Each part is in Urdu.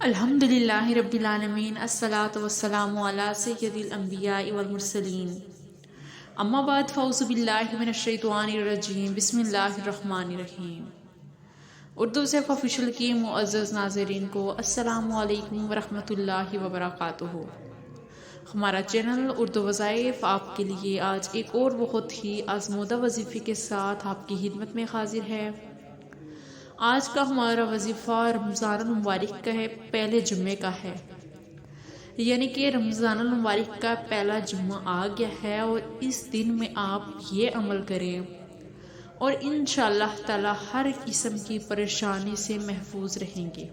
الحمدللہ رب العالمین، الصلاۃ والسلام علی سید الانبیاء والمرسلین، اما بعد فاعوذ باللہ من الشیطان الرجیم، بسم اللہ الرحمن الرحیم۔ اردو سیف آفیشیل کی معزز ناظرین کو السلام علیکم ورحمۃ اللہ وبرکاتہ۔ ہمارا چینل اردو وظائف آپ کے لیے آج ایک اور بہت ہی آزمودہ وظیفے کے ساتھ آپ کی خدمت میں حاضر ہے۔ آج کا ہمارا وظیفہ رمضان المبارک کا ہے، پہلے جمعے کا ہے، یعنی کہ رمضان المبارک کا پہلا جمعہ آ گیا ہے، اور اس دن میں آپ یہ عمل کریں اور انشاءاللہ تعالی ہر قسم کی پریشانی سے محفوظ رہیں گے۔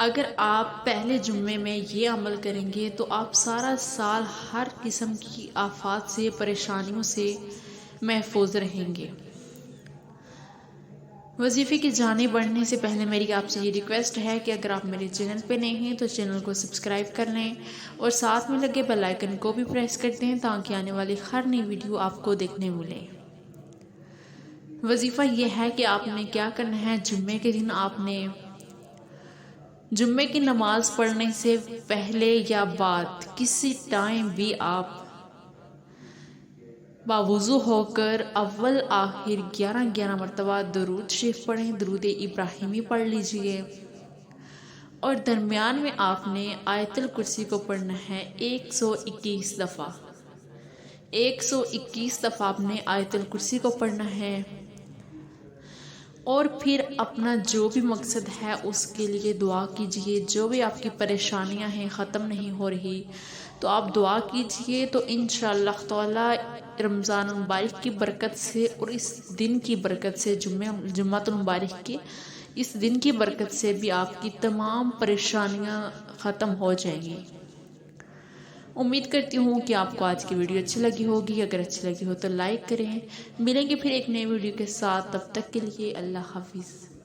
اگر آپ پہلے جمعے میں یہ عمل کریں گے تو آپ سارا سال ہر قسم کی آفات سے، پریشانیوں سے محفوظ رہیں گے۔ وظیفے کی جانب بڑھنے سے پہلے میری آپ سے یہ ریکویسٹ ہے کہ اگر آپ میرے چینل پہ نئے ہیں تو چینل کو سبسکرائب کر لیں اور ساتھ میں لگے بیل آئیکن کو بھی پریس کر دیں تاکہ آنے والی ہر نئی ویڈیو آپ کو دیکھنے ملے۔ وظیفہ یہ ہے کہ آپ نے کیا کرنا ہے، جمعے کے دن آپ نے جمعے کی نماز پڑھنے سے پہلے یا بعد کسی ٹائم بھی آپ باوضو ہو کر اول آخر 11 مرتبہ درود شریف پڑھیں، درود ابراہیمی پڑھ لیجئے، اور درمیان میں آپ نے آیت الکرسی کو پڑھنا ہے 121 دفعہ۔ 121 دفعہ آپ نے آیت الکرسی کو پڑھنا ہے، اور پھر اپنا جو بھی مقصد ہے اس کے لیے دعا کیجئے۔ جو بھی آپ کی پریشانیاں ہیں ختم نہیں ہو رہی تو آپ دعا کیجئے، تو انشاءاللہ تعالی رمضان المبارک کی برکت سے اور اس دن کی برکت سے، جمعۃ المبارک کے اس دن کی برکت سے بھی آپ کی تمام پریشانیاں ختم ہو جائیں گی۔ امید کرتی ہوں کہ آپ کو آج کی ویڈیو اچھی لگی ہوگی۔ اگر اچھی لگی ہو تو لائک کریں۔ ملیں گے پھر ایک نئی ویڈیو کے ساتھ، تب تک کے لیے اللہ حافظ۔